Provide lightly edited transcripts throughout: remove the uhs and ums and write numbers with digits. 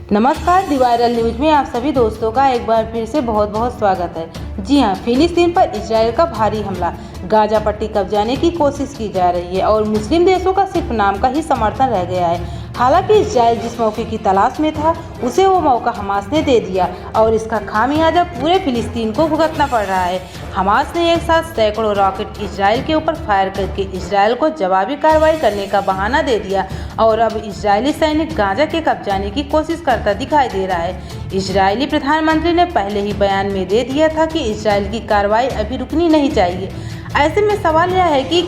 नमस्कार, दी viral news में आप सभी दोस्तों का एक बार फिर से बहुत बहुत स्वागत है। जी हां, फिलिस्तीन पर इजराइल का भारी हमला, गाजा पट्टी कब्जाने की कोशिश की जा रही है और मुस्लिम देशों का सिर्फ नाम का ही समर्थन रह गया है। हालांकि इजराइल जिस मौके की तलाश में था उसे वो मौका हमास ने दे दिया और इसका खामियाजा पूरे फिलिस्तीन को भुगतना पड़ रहा है। हमास ने एक साथ सैकड़ों रॉकेट इजराइल के ऊपर फायर करके इजराइल को जवाबी कार्रवाई करने का बहाना दे दिया और अब इजरायली सैनिक गाजा के कब्जाने की कोशिश करता दिखाई दे रहा है। इजरायली प्रधानमंत्री ने पहले ही बयान में दे दिया था कि इजराइल की कार्रवाई अभी रुकनी नहीं चाहिए। ऐसे में सवाल यह है कि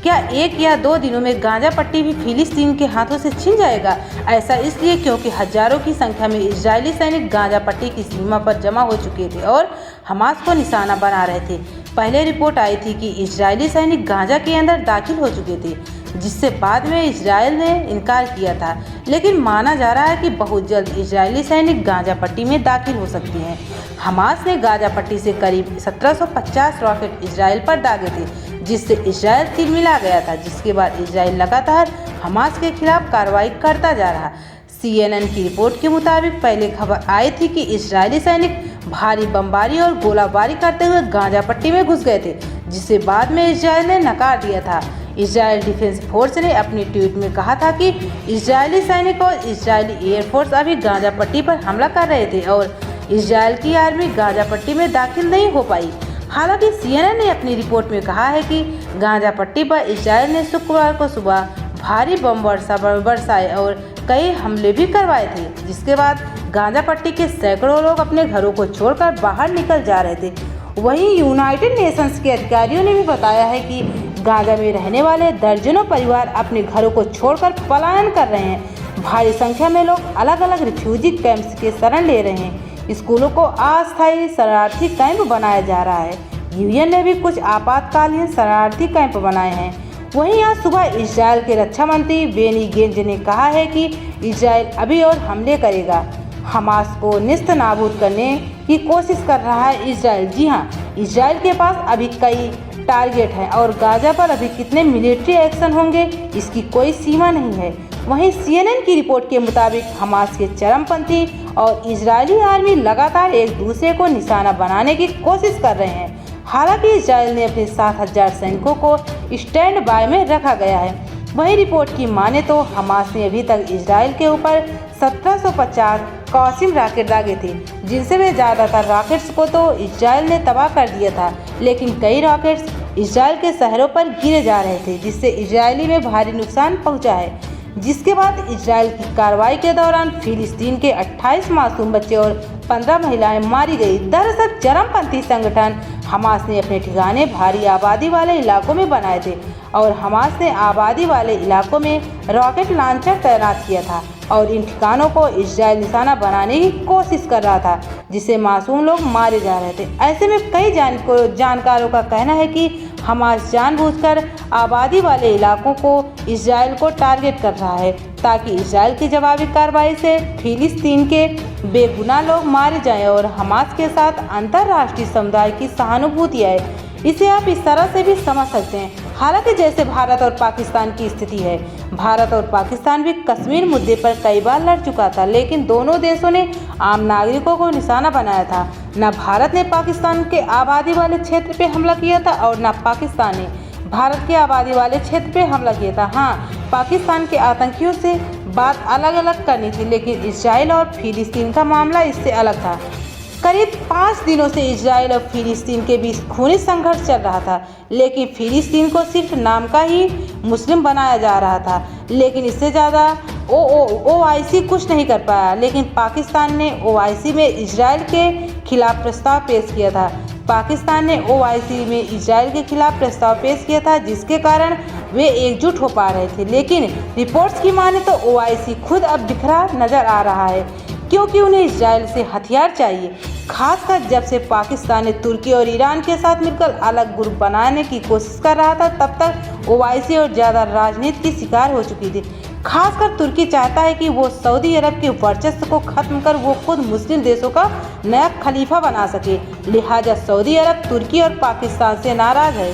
क्या 1 या 2 दिनों में गाजा पट्टी भी फिलिस्तीन के हाथों से छिन जाएगा। ऐसा इसलिए क्योंकि हजारों की संख्या में इजरायली सैनिक गाजा पट्टी की सीमा पर जमा हो चुके थे और हमास को निशाना बना रहे थे। पहले रिपोर्ट आई थी कि इजरायली सैनिक गाजा के अंदर दाखिल हो चुके थे, जिससे बाद में इजराइल ने इनकार किया था, लेकिन माना जा रहा है कि बहुत जल्द इजरायली सैनिक गाजा पट्टी में दाखिल हो सकते हैं। हमास ने गाजा पट्टी से करीब 1750 रॉकेट इजराइल पर दागे थे, जिससे इजराइल तिलमिला गया था, जिसके बाद इजराइल लगातार हमास के खिलाफ कार्रवाई करता जा रहा। CNN की रिपोर्ट के मुताबिक पहले खबर आई थी कि इजरायली सैनिक भारी बमबारी और गोलाबारी करते हुए गाजा पट्टी में घुस गए थे, जिसे बाद में इजराइल ने नकार दिया था। इजराइल डिफेंस फोर्स ने अपने ट्वीट में कहा था कि इजरायली सैनिक और इजरायली एयरफोर्स अभी गाजा पट्टी पर हमला कर रहे थे और इजराइल की आर्मी गाजा पट्टी में दाखिल नहीं हो पाई। हालांकि CNN ने अपनी रिपोर्ट में कहा है कि गाजा पट्टी पर इजराइल ने शुक्रवार को सुबह भारी बम वर्षा बरसाए और कई हमले भी करवाए थे, जिसके बाद गाजा पट्टी के सैकड़ों लोग अपने घरों को छोड़कर बाहर निकल जा रहे थे। वहीं यूनाइटेड नेशंस के अधिकारियों ने भी बताया है कि गाजा में रहने वाले दर्जनों परिवार अपने घरों को छोड़कर पलायन कर रहे हैं। भारी संख्या में लोग अलग अलग रिफ्यूजी कैंप्स के शरण ले रहे हैं। स्कूलों को अस्थायी शरणार्थी कैंप बनाया जा रहा है। यूएन ने भी कुछ आपातकालीन शरणार्थी कैंप बनाए हैं। वहीं आज सुबह इजराइल के रक्षा मंत्री बेनी गेंज ने कहा है कि इजराइल अभी और हमले करेगा। हमास को निस्त नाबूद करने की कोशिश कर रहा है इजराइल। जी हाँ, इजराइल के पास अभी कई टारगेट हैं और गाजा पर अभी कितने मिलिट्री एक्शन होंगे इसकी कोई सीमा नहीं है। वहीं CNN की रिपोर्ट के मुताबिक हमास के चरमपंथी और इजरायली आर्मी लगातार एक दूसरे को निशाना बनाने की कोशिश कर रहे हैं। हालांकि इजराइल ने अपने 7000 सैनिकों को स्टैंड बाय में रखा गया है। वहीं रिपोर्ट की माने तो हमास ने अभी तक इजराइल के ऊपर 1750 कासिम रॉकेट दागे थे, जिनसे वे ज़्यादातर रॉकेट्स को तो इजराइल ने तबाह कर दिया था, लेकिन कई रॉकेट्स इजराइल के शहरों पर गिरे जा रहे थे, जिससे इजरायली में भारी नुकसान पहुंचा है। जिसके बाद इजराइल की कार्रवाई के दौरान फिलिस्तीन के 28 मासूम बच्चे और 15 महिलाएं मारी गई। दरअसल चरमपंथी संगठन हमास ने अपने ठिकाने भारी आबादी वाले इलाकों में बनाए थे और हमास ने आबादी वाले इलाकों में रॉकेट लॉन्चर तैनात किया था और इन ठिकानों को इजराइल निशाना बनाने की कोशिश कर रहा था, जिससे मासूम लोग मारे जा रहे थे। ऐसे में कई जानकारों का कहना है कि हमास जानबूझकर आबादी वाले इलाकों को इजराइल को टारगेट कर रहा है, ताकि इजराइल की जवाबी कार्रवाई से फिलिस्तीन के बेगुनाह लोग मारे जाएं और हमास के साथ अंतर्राष्ट्रीय समुदाय की सहानुभूति आए। इसे आप इस तरह से भी समझ सकते हैं। हालांकि जैसे भारत और पाकिस्तान की स्थिति है, भारत और पाकिस्तान भी कश्मीर मुद्दे पर कई बार लड़ चुका था, लेकिन दोनों देशों ने आम नागरिकों को निशाना बनाया था। न भारत ने पाकिस्तान के आबादी वाले क्षेत्र पे हमला किया था और न पाकिस्तान ने भारत के आबादी वाले क्षेत्र पे हमला किया था। हाँ, पाकिस्तान के आतंकियों से बात अलग अलग करनी थी, लेकिन इजराइल और फिलिस्तीन का मामला इससे अलग था। करीब 5 दिनों से इजराइल और फिलिस्तीन के बीच खूनी संघर्ष चल रहा था, लेकिन फिलिस्तीन को सिर्फ नाम का ही मुस्लिम बनाया जा रहा था, लेकिन इससे ज़्यादा OIC कुछ नहीं कर पाया। लेकिन पाकिस्तान ने OIC में इजराइल के खिलाफ प्रस्ताव पेश किया था। पाकिस्तान ने OIC में इजराइल के खिलाफ प्रस्ताव पेश किया था, जिसके कारण वे एकजुट हो पा रहे थे। लेकिन रिपोर्ट्स की माने तो OIC खुद अब बिखरा नजर आ रहा है, क्योंकि उन्हें इजराइल से हथियार चाहिए। खासकर जब से पाकिस्तान ने तुर्की और ईरान के साथ मिलकर अलग ग्रुप बनाने की कोशिश कर रहा था, तब तक OIC और ज़्यादा राजनीति की शिकार हो चुकी थी। खासकर तुर्की चाहता है कि वो सऊदी अरब के वर्चस्व को खत्म कर वो खुद मुस्लिम देशों का नया खलीफा बना सके। लिहाजा सऊदी अरब तुर्की और पाकिस्तान से नाराज है।